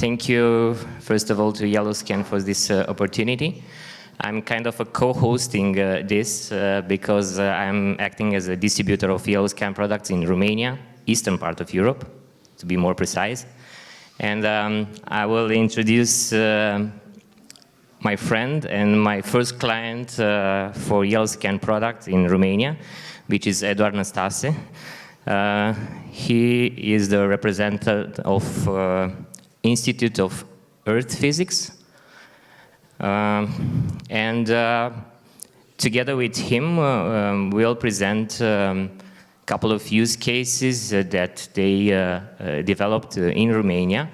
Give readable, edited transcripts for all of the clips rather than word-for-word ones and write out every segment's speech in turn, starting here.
Thank you, first of all, to YellowScan for this opportunity. I'm kind of co-hosting this because I'm acting as a distributor of YellowScan products in Romania, eastern part of Europe, to be more precise. And I will introduce my friend and my first client for YellowScan product in Romania, which is Eduard Năstase. He is the representative of Institute of Earth Physics. And together with him, we'll present a couple of use cases that they developed in Romania.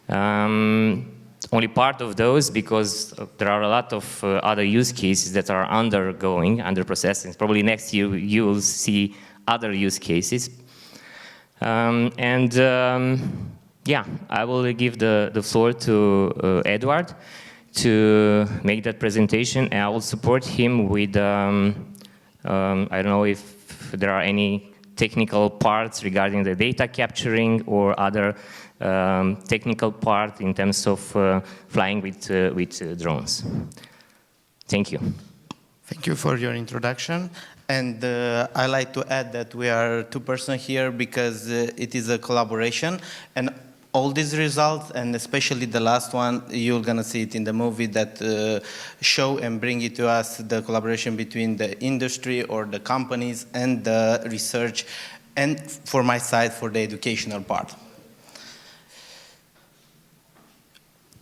Only part of those, because there are a lot of other use cases that are under processing. Probably next year you will see other use cases. Yeah, I will give the floor to Eduard to make that presentation, and I will support him with, I don't know if there are any technical parts regarding the data capturing or other technical part in terms of flying with drones. Thank you. Thank you for your introduction. And I like to add that we are two persons here because it is a collaboration. And all these results, and especially the last one, you're going to see it in the movie, that show and bring it to us, the collaboration between the industry or the companies and the research, and for my side, for the educational part.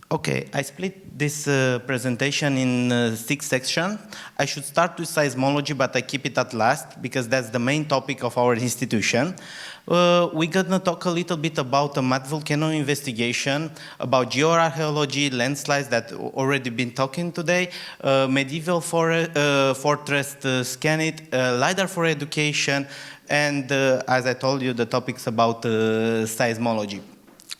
Okay, I split this presentation in 6 sections. I should start with seismology, but I keep it at last because that's the main topic of our institution. We're gonna talk a little bit about the mud volcano investigation, about geoarchaeology, landslides that already been talking today, medieval fortress scan it, LiDAR for education, and as I told you, the topics about seismology.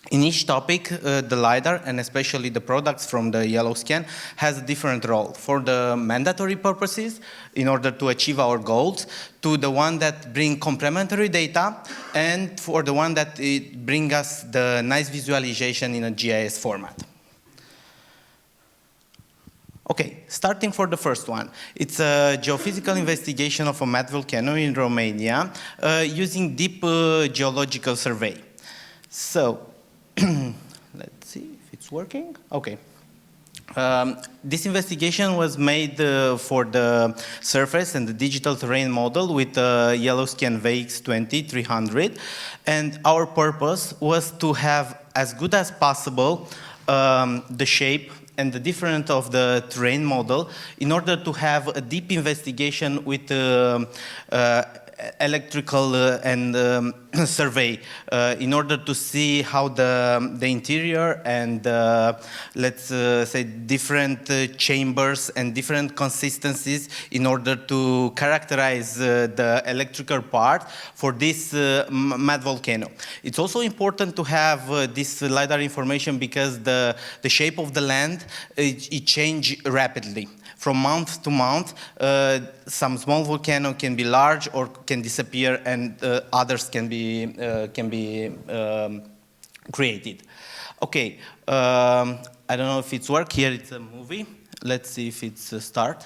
In each topic, the LiDAR, and especially the products from the YellowScan, has a different role. For the mandatory purposes, in order to achieve our goals, to the one that bring complementary data, and for the one that bring us the nice visualization in a GIS format. Okay, starting for the first one. It's a geophysical investigation of a mad volcano in Romania using deep geological survey. So, let's see if it's working. Okay. This investigation was made for the surface and the digital terrain model with YellowScan VX20-300, and our purpose was to have as good as possible the shape and the difference of the terrain model in order to have a deep investigation with electrical and survey in order to see how the interior and let's say different chambers and different consistencies in order to characterize the electrical part for this mad volcano. It's also important to have this LiDAR information because the shape of the land it changes rapidly. From month to month, some small volcano can be large or can disappear, and others can be created. Okay, I don't know if it's work here. It's a movie. Let's see if it's a start.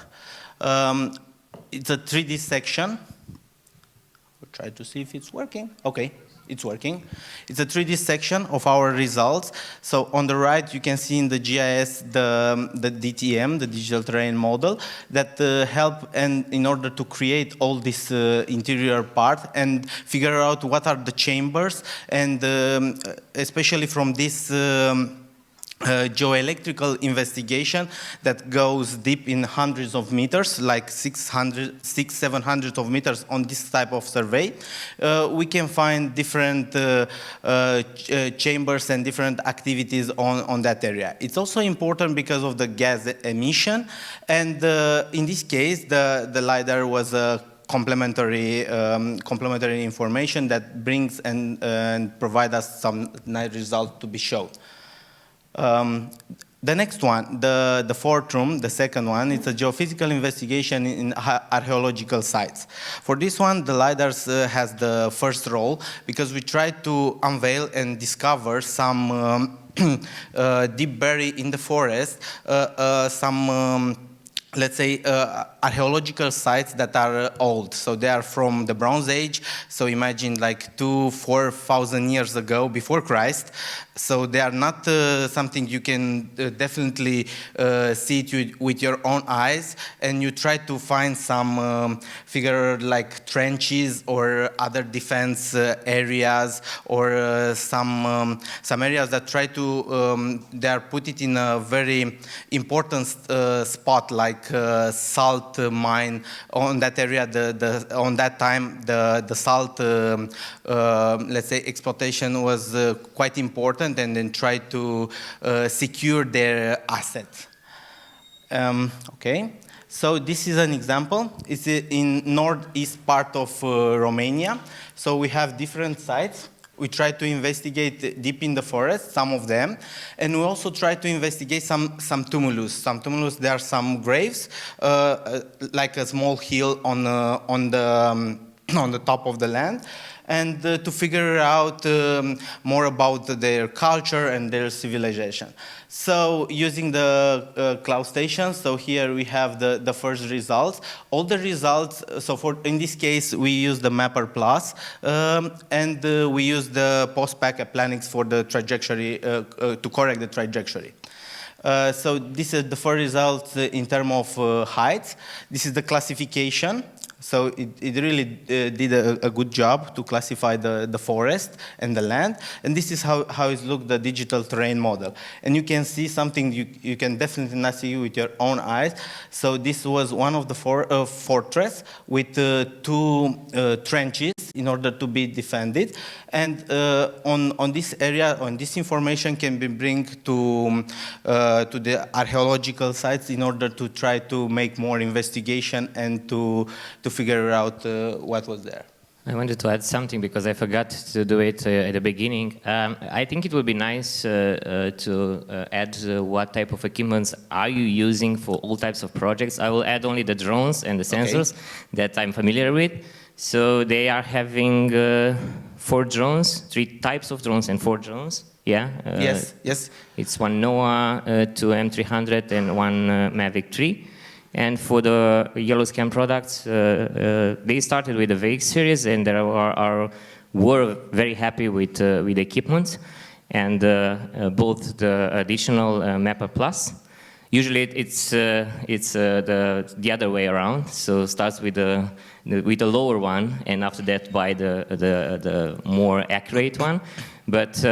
It's a 3D section. We'll try to see if it's working. Okay. It's working. It's a 3D section of our results. So on the right, you can see in the GIS the DTM, the digital terrain model, that help and in order to create all this interior part and figure out what are the chambers, and especially from this geoelectrical investigation that goes deep in hundreds of meters, like 600-700 of meters on this type of survey, we can find different chambers and different activities on that area. It's also important because of the gas emission, and in this case, the LiDAR was a complementary information that brings and provide us some nice results to be shown. The next one, the fourth room, the second one, it's a geophysical investigation in archaeological sites. For this one, the LiDAR's has the first role because we try to unveil and discover some deep buried in the forest, some let's say, archaeological sites that are old. So they are from the Bronze Age. So imagine like 4,000 years ago, before Christ. So they are not something you can definitely see it with your own eyes. And you try to find some figure like trenches or other defense areas or some areas that try to, they are put it in a very important spot like salt mine on that area. On that time, the salt, let's say, exploitation was quite important, and then try to secure their assets. Okay, so this is an example. It's in northeast part of Romania. So we have different sites. We try to investigate deep in the forest, some of them, and we also try to investigate some tumulus. Some tumulus, there are some graves, like a small hill on the top of the land, and to figure out more about their culture and their civilization. So using the cloud station, so here we have the first results. All the results, so in this case, we use the Mapper Plus, and we use the post-packet plannings for the trajectory, to correct the trajectory. So this is the first result in terms of heights. This is the classification. So it really did a good job to classify the forest and the land. And this is how it looked, the digital terrain model. And you can see something you can definitely not see with your own eyes. So this was one of the fortress with two trenches in order to be defended. And on this area, on this information can be bring to the archaeological sites in order to try to make more investigation and to figure out what was there. I wanted to add something because I forgot to do it at the beginning. I think it would be nice to add what type of equipments are you using for all types of projects. I will add only the drones and the sensors that I'm familiar with. So they are having 4 drones, 3 types of drones and 4 drones. Yeah. Yes. It's one NOAA, 2 M300, and one Mavic 3. And for the YellowScan products, they started with the VX series, and were very happy with the equipment, and both the additional Mapper Plus. Usually, it's the other way around. So starts with the lower one, and after that, buy the more accurate one. But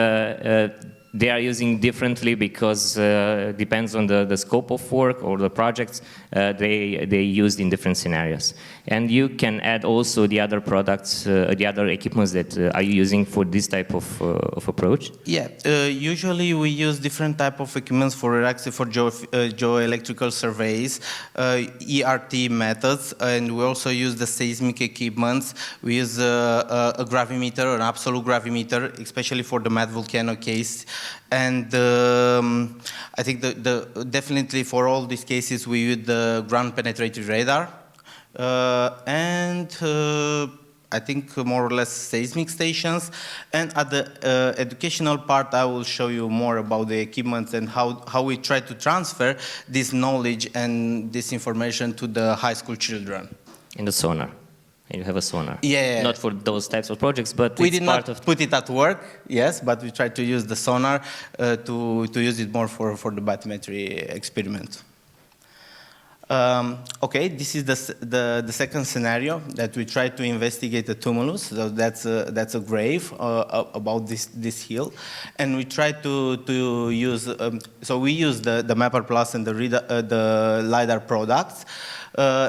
they are using differently because depends on the scope of work or the projects they used in different scenarios. And you can add also the other products, the other equipments that are you using for this type of approach? Yeah, usually we use different type of equipments for geoelectrical surveys, ERT methods, and we also use the seismic equipments. We use a gravimeter, an absolute gravimeter, especially for the mad volcano case. And I think definitely for all these cases we use the ground penetrating radar. I think more or less seismic stations. And at the educational part, I will show you more about the equipment and how we try to transfer this knowledge and this information to the high school children. In the sonar. And you have a sonar. Yeah. Not for those types of projects, but we it's did part not of put it at work, yes, but we try to use the sonar to use it more for the bathymetry experiment. Okay, this is the second scenario that we try to investigate the tumulus. So that's a grave about this hill, and we try to use. So we use the Mapper Plus and the LiDAR products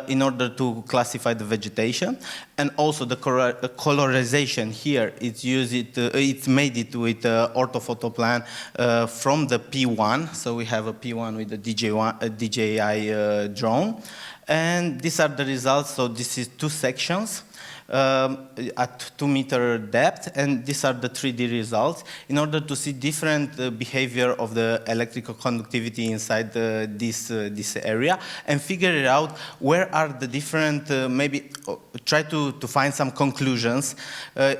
in order to classify the vegetation, and also the colorization here. It's made it with orthophoto plan from the P1. So we have a P1 with the DJI drone, and these are the results. So this is 2 sections. at 2-meter depth, and these are the 3D results in order to see different behavior of the electrical conductivity inside this area and figure out where are the different, maybe try to find some conclusions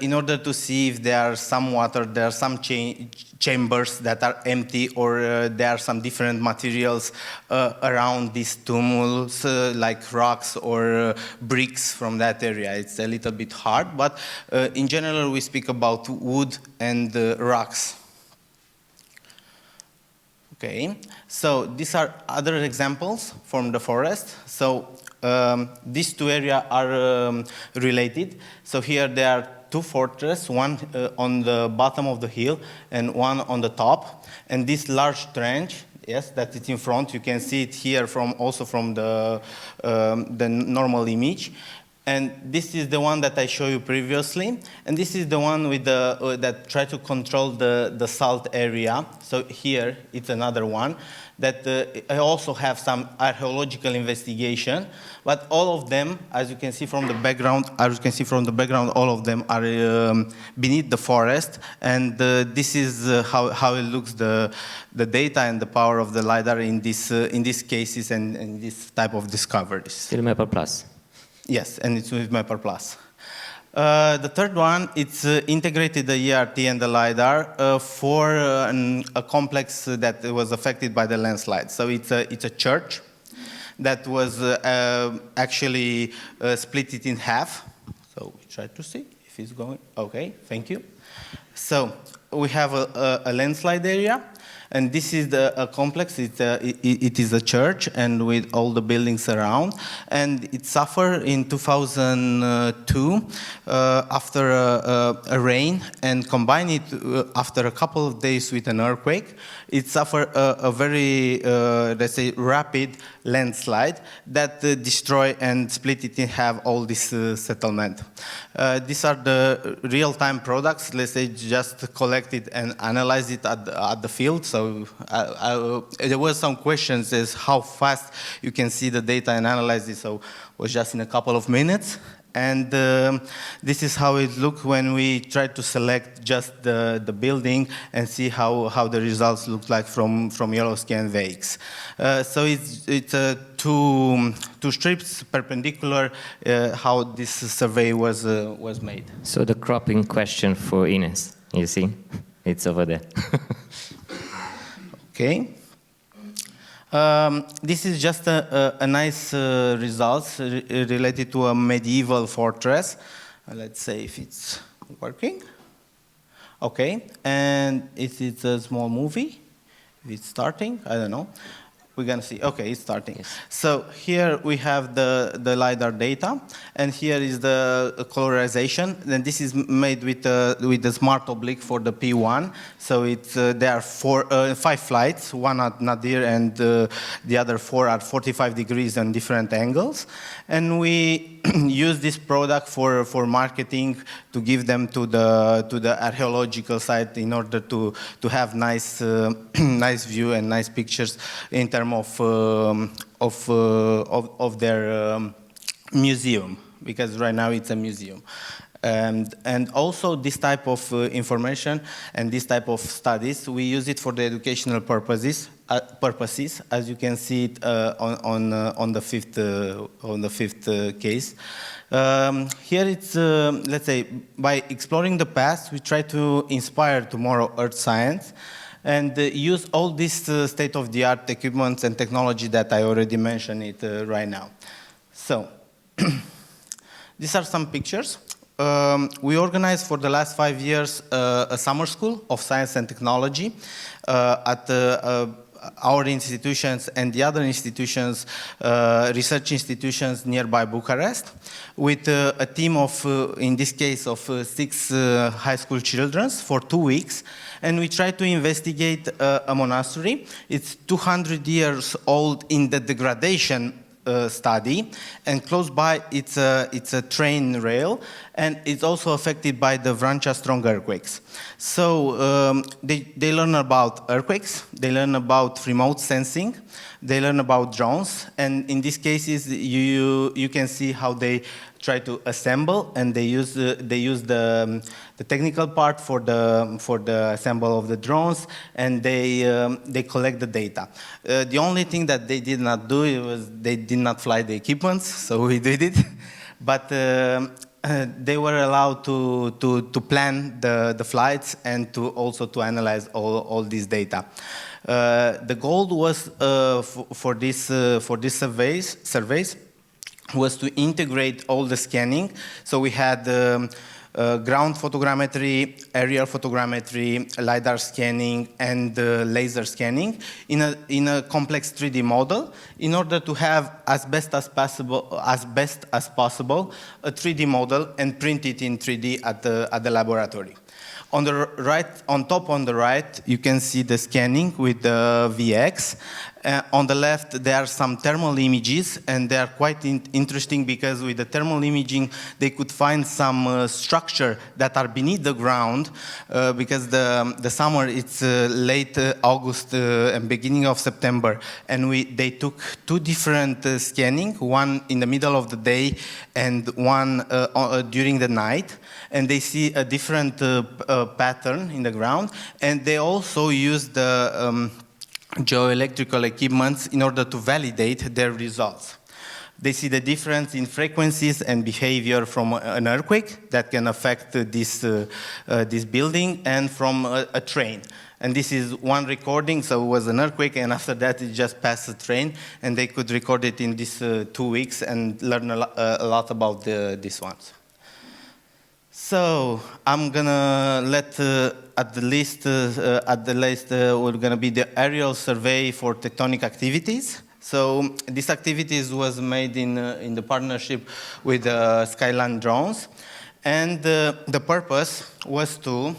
in order to see if there are some water, there are some chambers that are empty, or there are some different materials around these tumulus, like rocks or bricks from that area. It's a little bit hard, but in general we speak about wood and rocks. Okay, so these are other examples from the forest. So these two areas are related. So here there are two fortresses, one on the bottom of the hill and one on the top. And this large trench, yes, that is in front, you can see it here also from the normal image. And this is the one that I showed you previously. And this is the one with that try to control the salt area. So here it's another one that I also have some archaeological investigation. But all of them, as you can see from the background, all of them are beneath the forest. And this is how it looks, the data and the power of the LiDAR in these cases and in this type of discoveries. Still Mapper Plus. Yes, and it's with Mapper Plus. The third one, it's integrated the ERT and the LiDAR for a complex that was affected by the landslide. So it's a church that was actually split it in half. So we try to see if it's going. Okay, thank you. So we have a landslide area. And this is a complex, it is a church, and with all the buildings around. And it suffered in 2002 after a rain, and combined it after a couple of days with an earthquake. It suffered a very, let's say, rapid landslide that destroyed and split it in half all this settlement. These are the real-time products, let's say, just collected and analyzed it at the field. So there were some questions as how fast you can see the data and analyze it. So it was just in a couple of minutes. And this is how it looked when we tried to select just the building and see how the results look like from YellowScan VX. So it's two strips perpendicular how this survey was made. So the cropping question for Ines, you see, it's over there. Okay. This is just a nice results related to a medieval fortress. Let's say if it's working. Okay, and it's a small movie. If it's starting, I don't know. We're gonna see. Okay, it's starting. Yes. So here we have the LiDAR data, and here is the colorization. And this is made with the smart oblique for the P1. So it's there are 5 flights, one at nadir, and the other 4 at 45 degrees and different angles. And we use this product for marketing to give them to the archaeological site in order to have nice nice view and nice pictures in terms of their museum, because right now it's a museum. And also this type of information and this type of studies, we use it for the educational purposes, as you can see it on the fifth case. Here it's, let's say, by exploring the past, we try to inspire tomorrow earth science and use all this state-of-the-art equipment and technology that I already mentioned it right now. So, these are some pictures. We organized for the last 5 years a summer school of science and technology at our institutions and the other institutions, research institutions nearby Bucharest, with a team of, in this case, of 6 high school children for 2 weeks. And we try to investigate a monastery. It's 200 years old in the degradation study, and close by it's a train rail, and it's also affected by the Vrancea strong earthquakes. So they learn about earthquakes, they learn about remote sensing, they learn about drones, and in these cases you can see how they try to assemble, and they use the technical part for the assemble of the drones, and they collect the data. The only thing that they did not do was they did not fly the equipments, so we did it, but they were allowed to plan the flights and to also to analyze all this data. The goal was for these surveys was to integrate all the scanning. So we had ground photogrammetry, aerial photogrammetry, LiDAR scanning, and laser scanning in a complex 3D model in order to have as best as possible a 3D model and print it in 3D at the laboratory. On the right, on top on the right, you can see the scanning with the VX. On the left, there are some thermal images, and they are quite interesting because with the thermal imaging, they could find some structure that are beneath the ground because the summer, it's late August and beginning of September, and they took two different scanning, one in the middle of the day and one during the night, and they see a different pattern in the ground, and they also use the geoelectrical equipments in order to validate their results. They see the difference in frequencies and behavior from an earthquake that can affect this building and from a train. And this is one recording, so it was an earthquake, and after that it just passed a train, and they could record it in these 2 weeks and learn a lot about these ones. So I'm gonna let at the least we're gonna be the aerial survey for tectonic activities. So this activities was made in the partnership with Skyline drones, and the purpose was to,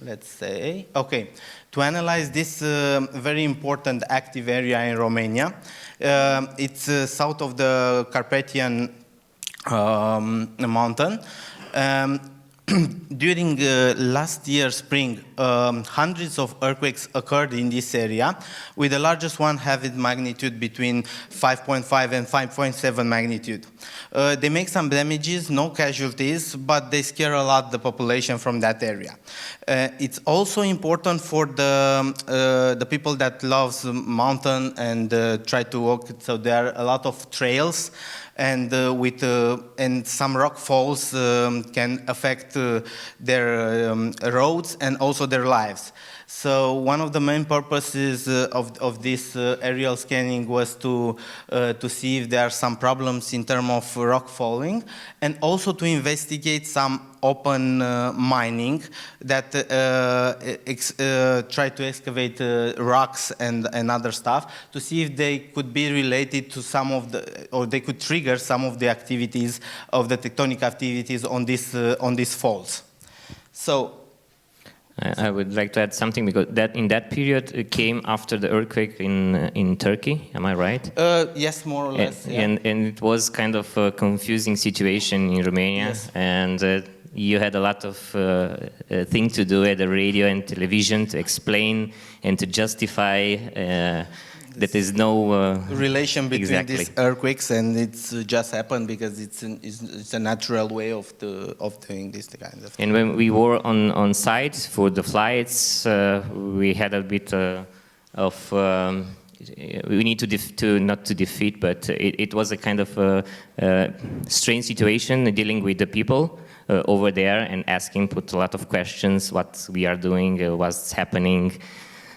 let's say, to analyze this very important active area in Romania. It's south of the Carpathian mountain. During last year spring, hundreds of earthquakes occurred in this area, with the largest one having magnitude between 5.5 and 5.7 magnitude. They make some damages, no casualties, but they scare a lot the population from that area. It's also important for the people that loves mountain and try to walk, so there are a lot of trails, and and some rock falls can affect their roads and also their lives. So one of the main purposes of this aerial scanning was to see if there are some problems in terms of rock falling, and also to investigate some open mining that try to excavate rocks and other stuff to see if they could be related to some of or they could trigger some of the activities of the tectonic activities on these faults. So I would like to add something, because in that period it came after the earthquake in Turkey. Am I right? Yes, more or less. And it was kind of a confusing situation in Romania, yes. And you had a lot of things to do at the radio and television to explain and to justify that there's no relation between exactly. these earthquakes, and it's just happened because it's a natural way of doing this kind of thing. And when we were on site for the flights, we had a bit of we need to not to defeat, but it was a kind of strange situation dealing with the people over there and put a lot of questions, what we are doing, what's happening.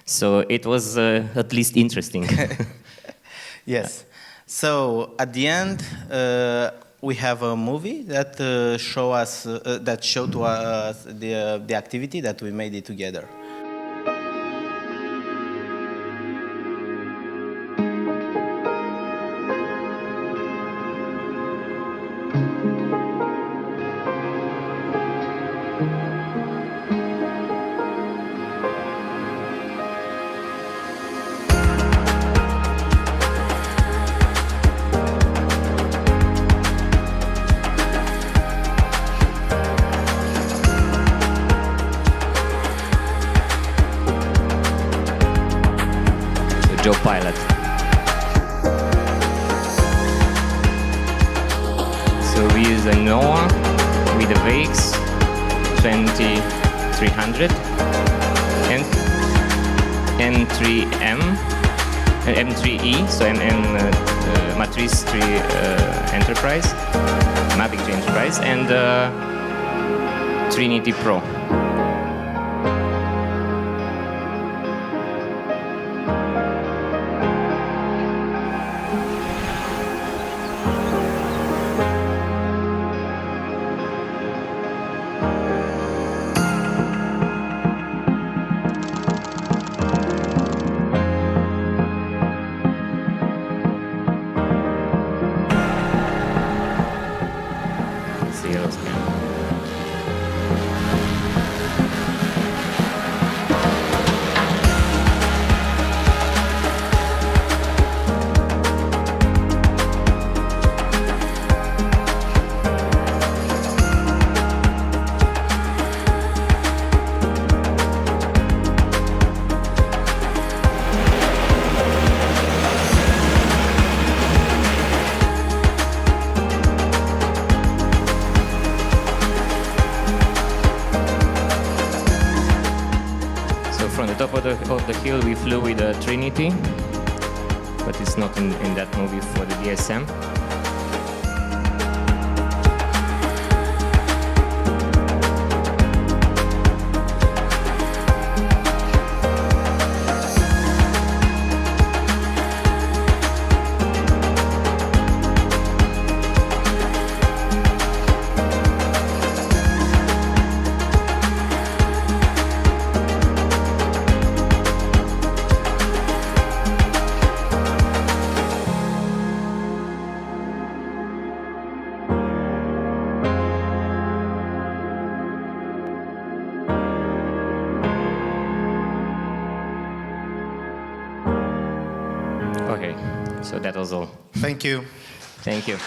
So it was at least interesting. Yes. So at the end, we have a movie that showed to us the activity that we made it together. So we use a NOAA with a VX 2300 and M3E, so Matrice 3 Enterprise, Mavic 3 Enterprise, and Trinity Pro. From the top of the hill, we flew with a Trinity, but it's not in that movie for the DSM. Okay, so that was all. Thank you. Thank you.